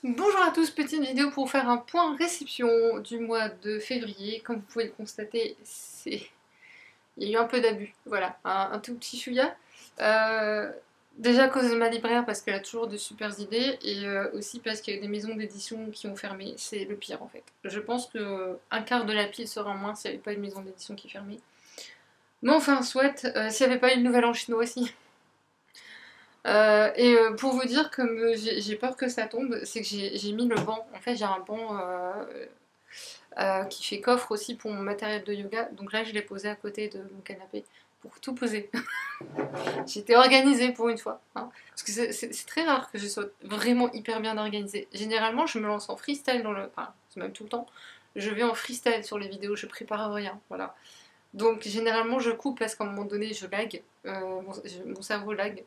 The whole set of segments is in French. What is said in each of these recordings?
Bonjour à tous, petite vidéo pour faire un point réception du mois de février. Comme vous pouvez le constater, il y a eu un peu d'abus, voilà, un tout petit chouïa. Euh, Déjà à cause de ma libraire parce qu'elle a toujours de super idées et aussi parce qu'il y a des maisons d'édition qui ont fermé. C'est le pire en fait. Je pense que un quart de la pile serait en moins s'il n'y avait pas une maison d'édition qui fermait. Mais enfin, soit, s'il n'y avait pas une nouvelle en chinois aussi. Pour vous dire, comme j'ai peur que ça tombe, c'est que j'ai mis le banc. En fait, j'ai un banc qui fait coffre aussi pour mon matériel de yoga. Donc là, je l'ai posé à côté de mon canapé pour tout poser. J'étais organisée pour une fois, hein. Parce que c'est très rare que je sois vraiment hyper bien organisée. Généralement, je me lance en freestyle dans le. Enfin, c'est même tout le temps. Je vais en freestyle sur les vidéos, je prépare rien. Voilà. Donc généralement, je coupe parce qu'à un moment donné, je lag. Mon cerveau lag.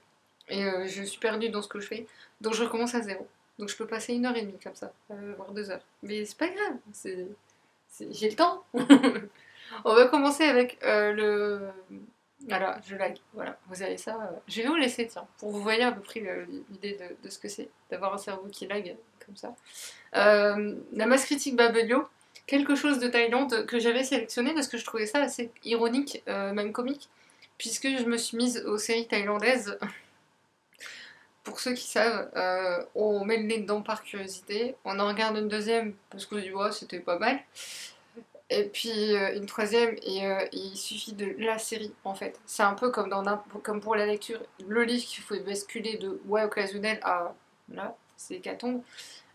Et je suis perdue dans ce que je fais. Donc je recommence à zéro. Donc je peux passer 1 heure et demie comme ça, voire 2 heures. Mais c'est pas grave, j'ai le temps. On va commencer avec le. Voilà, je lag. Voilà, vous avez ça. Je vais vous laisser, tiens, pour vous voyez à peu près l'idée de ce que c'est d'avoir un cerveau qui lag comme ça. La masse critique Babelio, quelque chose de Thaïlande que j'avais sélectionné parce que je trouvais ça assez ironique, même comique, puisque je me suis mise aux séries thaïlandaises. Pour ceux qui savent, on met le nez dedans par curiosité, on en regarde une deuxième parce qu'on se dit ouais, c'était pas mal, et puis une troisième, et il suffit de la série en fait. C'est un peu comme, comme pour la lecture, le livre qu'il faut basculer de ouais occasionnel à là, c'est hécatombe.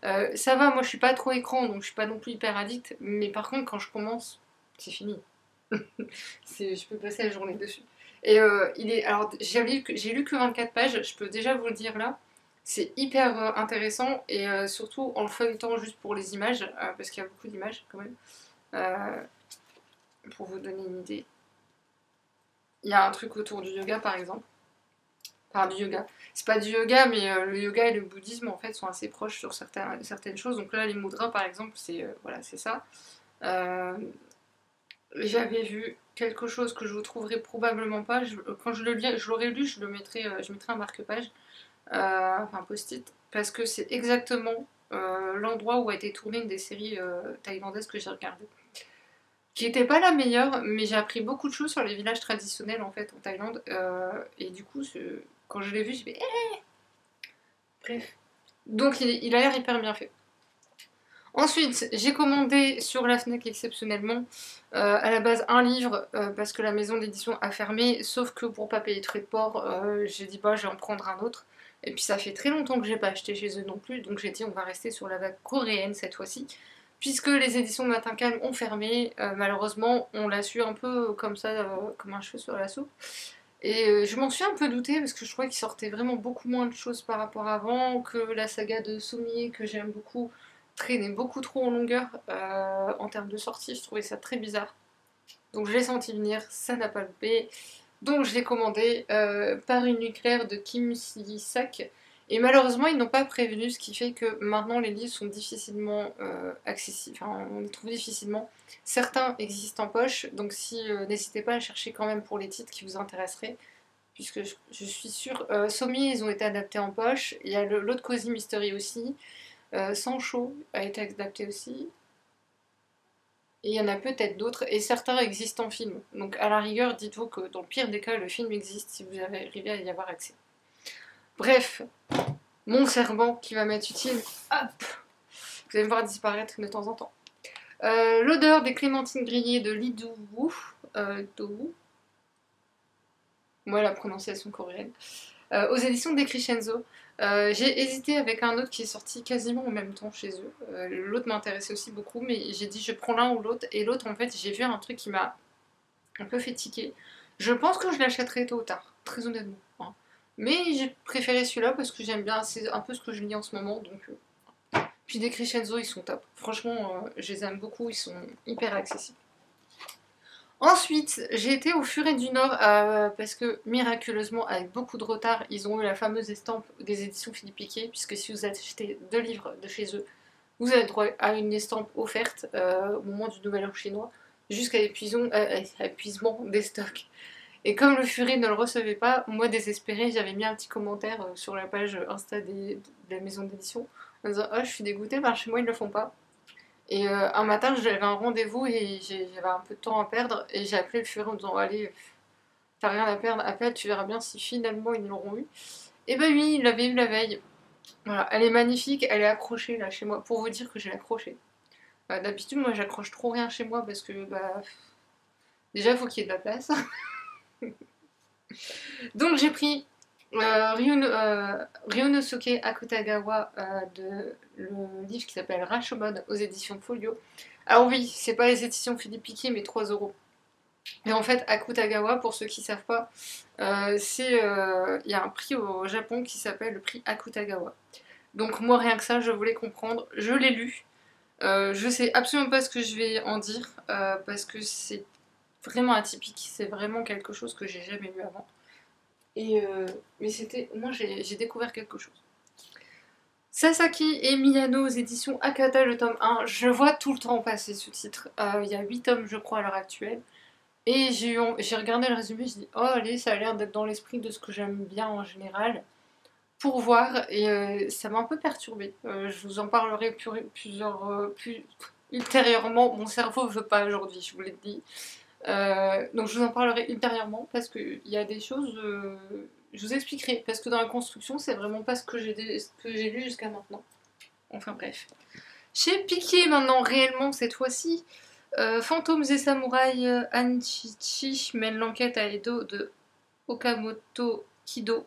Ça va, moi je suis pas trop écran donc je suis pas non plus hyper addict, mais par contre quand je commence, c'est fini. Je peux passer la journée dessus. Et alors j'ai lu que 24 pages, je peux déjà vous le dire là. C'est hyper intéressant et surtout en le feuilletant juste pour les images, parce qu'il y a beaucoup d'images quand même. Euh, pour vous donner une idée, il y a un truc autour du yoga par exemple. Enfin, du yoga. C'est pas du yoga, mais le yoga et le bouddhisme en fait sont assez proches sur certaines choses. Donc là, les mudras par exemple, c'est voilà, c'est ça. Euh, J'avais vu quelque chose que je vous trouverai probablement pas. Quand je l'aurais lu, je mettrais un marque-page, enfin un post-it, parce que c'est exactement l'endroit où a été tournée une des séries thaïlandaises que j'ai regardées. Qui était pas la meilleure, mais j'ai appris beaucoup de choses sur les villages traditionnels en fait en Thaïlande. Et du coup, quand je l'ai vu, j'ai fait bref. Donc il a l'air hyper bien fait. Ensuite, j'ai commandé sur la Fnac exceptionnellement à la base un livre parce que la maison d'édition a fermé, sauf que pour pas payer de frais de port, j'ai dit bah je vais en prendre un autre. Et puis ça fait très longtemps que j'ai pas acheté chez eux non plus, donc j'ai dit on va rester sur la vague coréenne cette fois-ci. Puisque les éditions de Matin Calme ont fermé, malheureusement on l'a su un peu comme ça, comme un cheveu sur la soupe. Et je m'en suis un peu doutée parce que je trouvais qu'il sortait vraiment beaucoup moins de choses par rapport à avant, que la saga de Sommier que j'aime beaucoup traînait beaucoup trop en longueur en termes de sortie, je trouvais ça très bizarre. Donc je l'ai senti venir, ça n'a pas loupé. Donc je l'ai commandé par une nucléaire de Kim Si-sak. Et malheureusement, ils n'ont pas prévenu, ce qui fait que maintenant les livres sont difficilement accessibles. Enfin, on les trouve difficilement. Certains existent en poche, donc si n'hésitez pas à chercher quand même pour les titres qui vous intéresseraient, puisque je suis sûre. Somi, ils ont été adaptés en poche. Il y a l'autre Cozy Mystery aussi. Sancho a été adapté aussi. Et il y en a peut-être d'autres, et certains existent en film. Donc à la rigueur, dites-vous que dans le pire des cas, le film existe si vous avez arrivé à y avoir accès. Bref, mon serment qui va m'être utile, hop, vous allez me voir disparaître de temps en temps. L'odeur des clémentines grillées de Lidou Wu, moi la prononciation coréenne, aux éditions des Crescenzo. J'ai hésité avec un autre qui est sorti quasiment en même temps chez eux. L'autre m'intéressait aussi beaucoup, mais j'ai dit je prends l'un ou l'autre. Et l'autre, en fait, j'ai vu un truc qui m'a un peu fait tiquer. Je pense que je l'achèterai tôt ou tard, très honnêtement, hein. Mais j'ai préféré celui-là parce que j'aime bien, c'est un peu ce que je lis en ce moment. Donc, Puis des Crescenzo, ils sont top. Franchement, je les aime beaucoup, ils sont hyper accessibles. Ensuite, j'ai été au Furet du Nord parce que miraculeusement, avec beaucoup de retard, ils ont eu la fameuse estampe des éditions Philippe Piquet, puisque si vous achetez 2 livres de chez eux, vous avez droit à une estampe offerte au moment du Nouvel An chinois, jusqu'à épuisement des stocks. Et comme le Furet ne le recevait pas, moi désespérée, j'avais mis un petit commentaire sur la page Insta de la maison d'édition en disant oh je suis dégoûtée, ben chez moi ils le font pas. Et un matin j'avais un rendez-vous et j'avais un peu de temps à perdre et j'ai appelé le furet en disant allez, t'as rien à perdre, appelle, tu verras bien si finalement ils l'auront eu. Et ben oui, il l'avait eu la veille. Voilà, elle est magnifique, elle est accrochée là chez moi, pour vous dire que j'ai accroché. D'habitude moi j'accroche trop rien chez moi parce que bah déjà il faut qu'il y ait de la place. Donc j'ai pris Ryunosuke Akutagawa de le livre qui s'appelle Rashomon aux éditions Folio. Alors oui, c'est pas les éditions Philippe Piquet mais 3 €. Et en fait, Akutagawa, pour ceux qui savent pas, il y a un prix au Japon qui s'appelle le prix Akutagawa. Donc moi rien que ça, je voulais comprendre, je l'ai lu. Je sais absolument pas ce que je vais en dire parce que c'est vraiment atypique, c'est vraiment quelque chose que j'ai jamais lu avant. Mais c'était, moi j'ai découvert quelque chose. Sasaki et Miyano aux éditions Akata, le tome 1. Je vois tout le temps passer ce titre. Il y a 8 tomes, je crois, à l'heure actuelle. Et j'ai regardé le résumé, je dis oh allez, ça a l'air d'être dans l'esprit de ce que j'aime bien en général. Pour voir, et ça m'a un peu perturbée. Je vous en parlerai plus ultérieurement. Mon cerveau veut pas aujourd'hui, je vous l'ai dit. Donc je vous en parlerai ultérieurement parce qu'il y a des choses. Je vous expliquerai parce que dans la construction, c'est vraiment pas ce que j'ai lu jusqu'à maintenant. Enfin bref. Chez Piqué maintenant, réellement cette fois-ci, Fantômes et Samouraïs Anchichi mène l'enquête à Edo de Okamoto Kido,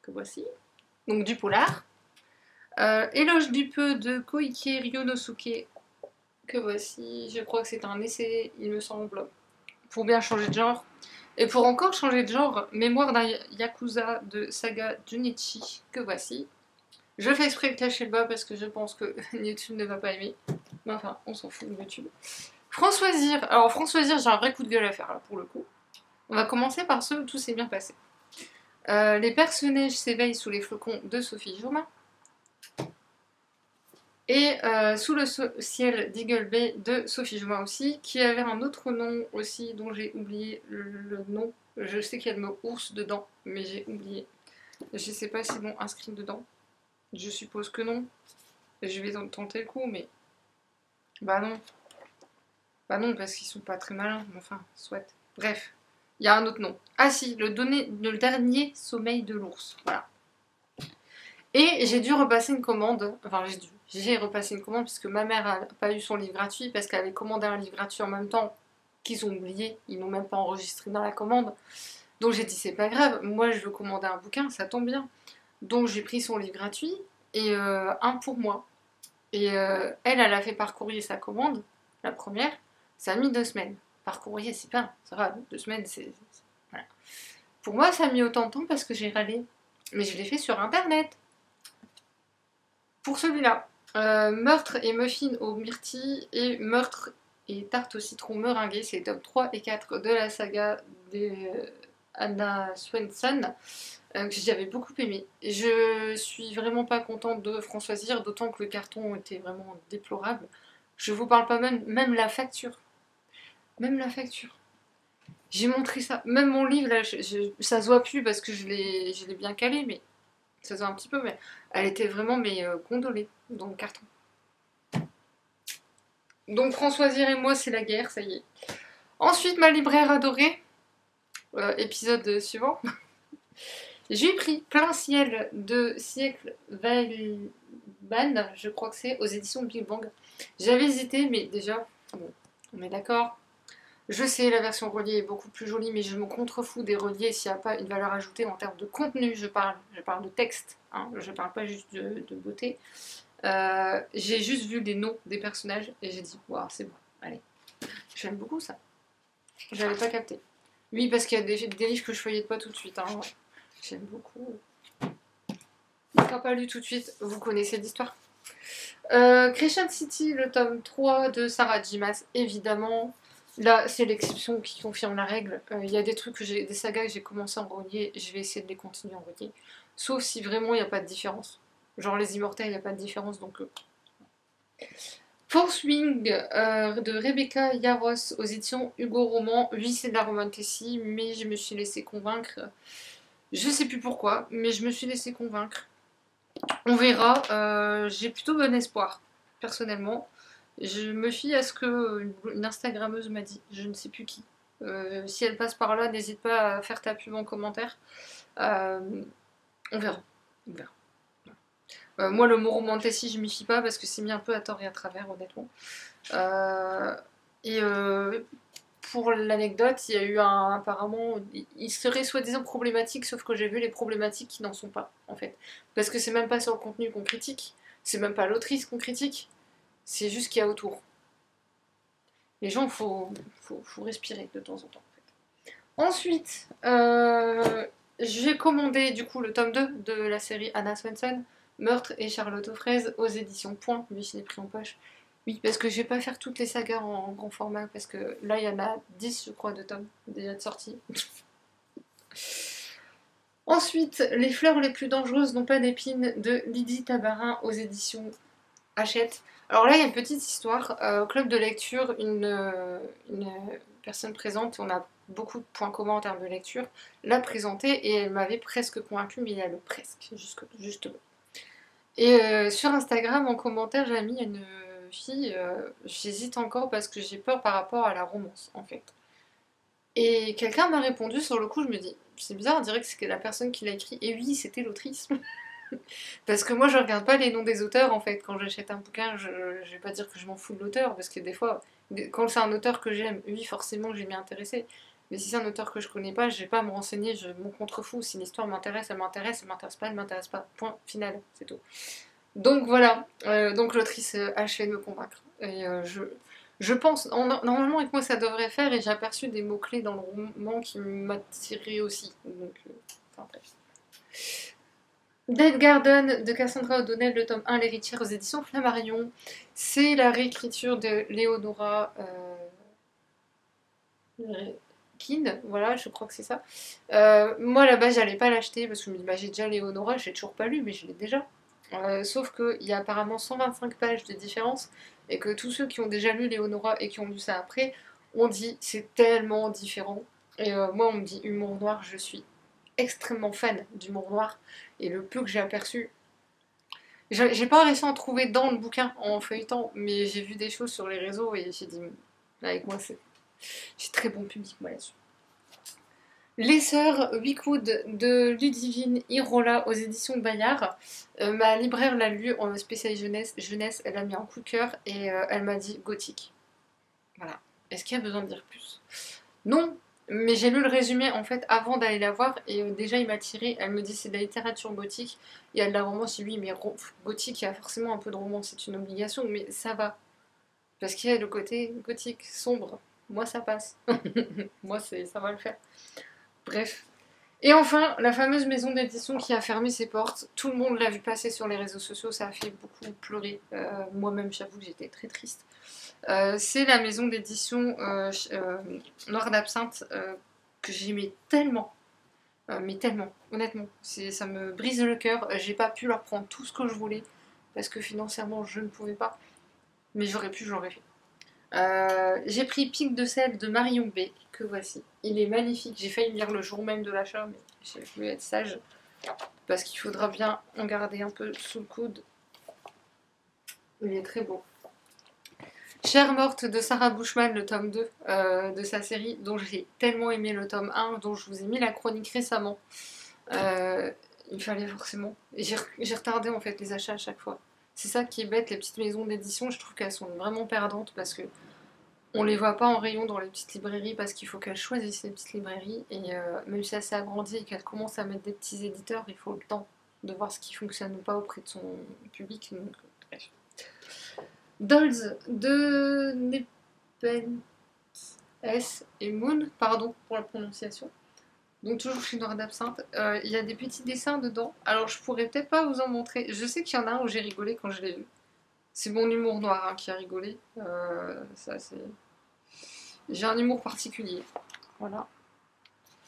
que voici, donc du polar. Éloge du peu de Koike Ryonosuke, que voici, je crois que c'est un essai, il me semble, pour bien changer de genre. Et pour encore changer de genre, Mémoire d'un Yakuza de Saga Junichi, que voici. Je fais exprès de cacher le bas parce que je pense que YouTube ne va pas aimer. Mais enfin, on s'en fout de YouTube. Françoisir. Alors Françoisir, j'ai un vrai coup de gueule à faire là pour le coup. On va commencer par ceux où tout s'est bien passé. Les personnages s'éveillent sous les flocons de Sophie Jourdain. Et Sous le ciel d'Eagle Bay de Sophie Jourdain aussi, qui avait un autre nom aussi dont j'ai oublié le nom. Je sais qu'il y a le mot ours dedans, mais j'ai oublié. Je sais pas s'ils l'ont inscrit dedans. Je suppose que non. Je vais tenter le coup, mais... Bah non. Bah non, parce qu'ils sont pas très malins, mais enfin, soit. Bref, il y a un autre nom. Ah si, le dernier sommeil de l'ours. Voilà. Et j'ai dû repasser une commande. Enfin, j'ai repassé une commande puisque ma mère n'a pas eu son livre gratuit parce qu'elle avait commandé un livre gratuit en même temps qu'ils ont oublié. Ils n'ont même pas enregistré dans la commande. Donc j'ai dit, c'est pas grave, moi je veux commander un bouquin, ça tombe bien. Donc j'ai pris son livre gratuit et un pour moi. Et elle a fait par courrier sa commande, la première. Ça a mis 2 semaines. Par courrier, c'est bien, ça va, 2 semaines, voilà. Pour moi, ça a mis autant de temps parce que j'ai râlé. Mais je l'ai fait sur internet. Pour celui-là, meurtre et muffin aux myrtilles et meurtre et tarte au citron meringuée, c'est les tomes 3 et 4 de la saga de Anna Swenson, que j'avais beaucoup aimé. Je suis vraiment pas contente de Françoisir, d'autant que le carton était vraiment déplorable. Je vous parle pas même la facture. Même la facture. J'ai montré ça. Même mon livre, là, ça se voit plus parce que je l'ai bien calé, mais ça se voit un petit peu, mais elle était vraiment gondolée dans le carton. Donc Françoisir et moi, c'est la guerre, ça y est. Ensuite, ma libraire adorée, épisode suivant. J'ai pris Plein ciel de Siècle Weilman, je crois que c'est, aux éditions Big Bang. J'avais hésité, mais déjà, bon, on est d'accord. Je sais, la version reliée est beaucoup plus jolie, mais je me contrefous des reliés s'il n'y a pas une valeur ajoutée en termes de contenu. Je parle de texte, hein, je parle pas juste de beauté. J'ai juste vu les noms des personnages et j'ai dit, waouh, c'est bon, allez. J'aime beaucoup ça. J'avais pas capté. Oui, parce qu'il y a des livres que je feuillette pas tout de suite. Hein. J'aime beaucoup. On n'a pas lu tout de suite, vous connaissez l'histoire. Crescent City, le tome 3 de Sarah Dimas, évidemment. Là, c'est l'exception qui confirme la règle. Il y a des trucs, des sagas que j'ai commencé en relier, je vais essayer de les continuer en relier. Sauf si vraiment il n'y a pas de différence. Genre les Immortels, il n'y a pas de différence, donc... Force Wing de Rebecca Yarros aux éditions Hugo Roman. Oui, c'est de la romantasy, mais je me suis laissée convaincre. Je sais plus pourquoi, mais je me suis laissée convaincre. On verra. J'ai plutôt bon espoir, personnellement. Je me fie à ce que une Instagrammeuse m'a dit, je ne sais plus qui. Si elle passe par là, n'hésite pas à faire ta pub en commentaire. Euh, on verra. On verra. Moi, le mot romantasy, je m'y fie pas parce que c'est mis un peu à tort et à travers, honnêtement. Euh, et pour l'anecdote, il y a eu apparemment, il serait soi-disant problématique, sauf que j'ai vu les problématiques qui n'en sont pas, en fait. Parce que c'est même pas sur le contenu qu'on critique, c'est même pas l'autrice qu'on critique, c'est juste ce qu'il y a autour. Les gens, faut respirer de temps en temps. Ensuite, j'ai commandé du coup le tome 2 de la série Anna Swenson, Meurtre et Charlotte aux fraises, aux éditions Point, lui je l'ai pris en poche. Oui, parce que je vais pas faire toutes les sagas en grand format, parce que là il y en a 10 je crois de tomes déjà de sortie. Ensuite, Les fleurs les plus dangereuses n'ont pas d'épines de Lydie Tabarin aux éditions Hachette. Alors là, il y a une petite histoire. Au club de lecture, une personne présente, on a beaucoup de points communs en termes de lecture, l'a présentée et elle m'avait presque convaincue, mais il y a le presque, justement. Et sur Instagram, en commentaire, j'ai mis une fille, j'hésite encore parce que j'ai peur par rapport à la romance, en fait. Et quelqu'un m'a répondu sur le coup, je me dis, c'est bizarre, on dirait que c'est la personne qui l'a écrit. Et oui, c'était l'autrice. Parce que moi, je regarde pas les noms des auteurs en fait. Quand j'achète un bouquin, je vais pas dire que je m'en fous de l'auteur, parce que des fois, quand c'est un auteur que j'aime, oui, forcément, je vais m'y intéresser. Mais si c'est un auteur que je connais pas, je vais pas me renseigner, je m'en contrefous. Si l'histoire m'intéresse, elle m'intéresse, elle m'intéresse pas, elle m'intéresse pas. Point final, c'est tout. Donc voilà, donc l'autrice a achevé de me convaincre. Et je pense, normalement avec moi ça devrait faire, et j'ai aperçu des mots-clés dans le roman qui m'attiraient aussi. Donc, enfin bref. Dead Garden de Cassandra O'Donnell, le tome 1, L'héritière aux éditions Flammarion. C'est la réécriture de Léonora Keane, voilà, je crois que c'est ça. Moi là-bas, j'allais pas l'acheter parce que je me dis, bah, j'ai déjà Léonora, j'ai toujours pas lu, mais je l'ai déjà. Sauf qu'il y a apparemment 125 pages de différence et que tous ceux qui ont déjà lu Léonora et qui ont lu ça après ont dit c'est tellement différent. Et moi, on me dit humour noir, je suis extrêmement fan d'humour noir et le peu que j'ai aperçu, j'ai pas réussi à en trouver dans le bouquin en feuilletant, mais j'ai vu des choses sur les réseaux et j'ai dit avec moi j'ai très bon public moi là-dessus. Les sœurs Wickwood de Ludivine Irola aux éditions Bayard. Ma libraire l'a lu en spécial jeunesse, elle l'a mis en coup de cœur et elle m'a dit gothique. Voilà. Est-ce qu'il y a besoin de dire plus? Non, mais j'ai lu le résumé en fait avant d'aller la voir et déjà il m'a tiré. Elle me dit c'est de la littérature gothique, il y a de la romance, oui, mais gothique, il y a forcément un peu de romance, c'est une obligation, mais ça va. Parce qu'il y a le côté gothique, sombre. Moi ça passe. Moi ça va le faire. Bref. Et enfin, la fameuse maison d'édition qui a fermé ses portes. Tout le monde l'a vu passer sur les réseaux sociaux, ça a fait beaucoup pleurer. Moi-même, j'avoue que j'étais très triste. C'est la maison d'édition Noir d'Absinthe que j'aimais tellement. Mais tellement, honnêtement. Ça me brise le cœur. J'ai pas pu leur prendre tout ce que je voulais parce que financièrement, je ne pouvais pas. Mais j'aurais pu, j'aurais fait. J'ai pris Pic de sel de Marion B, que voici. Il est magnifique. J'ai failli lire le jour même de l'achat, mais j'ai voulu être sage parce qu'il faudra bien en garder un peu sous le coude. Il est très beau. Chère morte de Sarah Bushman, le tome 2 de sa série, dont j'ai tellement aimé le tome 1, dont je vous ai mis la chronique récemment. Il fallait forcément. Et j'ai retardé en fait les achats à chaque fois. C'est ça qui est bête, les petites maisons d'édition, je trouve qu'elles sont vraiment perdantes parce que on les voit pas en rayon dans les petites librairies parce qu'il faut qu'elles choisissent les petites librairies et même si elle s'est agrandie et qu'elle commence à mettre des petits éditeurs, il faut le temps de voir ce qui fonctionne ou pas auprès de son public. Donc, bref. Dolls de Nepenthes S et Moon, pardon pour la prononciation. Donc toujours chez Noir d'Absinthe. Il y a des petits dessins dedans. Alors je pourrais peut-être pas vous en montrer. Je sais qu'il y en a un où j'ai rigolé quand je l'ai vu. C'est mon humour noir hein, qui a rigolé. Ça c'est. J'ai un humour particulier. Voilà.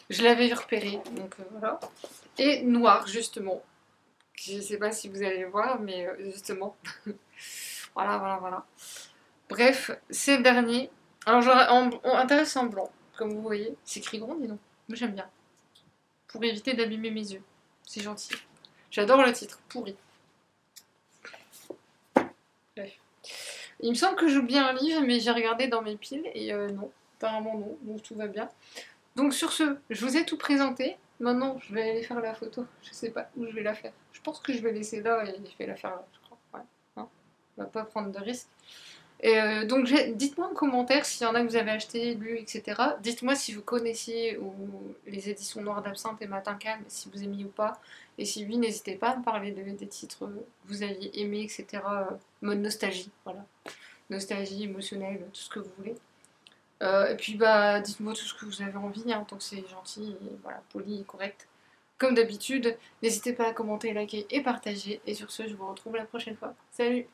Je l'avais repéré, donc voilà. Et noir, justement. Je ne sais pas si vous allez le voir, mais justement. Voilà, voilà, voilà. Bref, c'est le dernier. Alors, j'aurais intéressant en blanc, comme vous voyez. C'est écrit grand, dis donc. Moi, j'aime bien. Pour éviter d'abîmer mes yeux. C'est gentil. J'adore le titre, pourri. Bref. Il me semble que j'oublie un livre, mais j'ai regardé dans mes piles et non, apparemment non, donc tout va bien. Donc sur ce, je vous ai tout présenté. Maintenant, je vais aller faire la photo. Je sais pas où je vais la faire. Je pense que je vais laisser là et je vais la faire là, je crois. Ouais. Hein, on va pas prendre de risques. Et donc dites-moi en commentaire s'il y en a que vous avez acheté, lu, etc. Dites-moi si vous connaissiez ou les éditions Noires d'Absinthe et Matin Calme, si vous aimiez ou pas. Et si oui, n'hésitez pas à me parler des titres que vous aviez aimés, etc. Mode nostalgie, voilà. Nostalgie, émotionnelle, tout ce que vous voulez. Et puis bah dites-moi tout ce que vous avez envie, hein, tant que c'est gentil, et, voilà, poli et correct. Comme d'habitude, n'hésitez pas à commenter, liker et partager. Et sur ce, je vous retrouve la prochaine fois. Salut!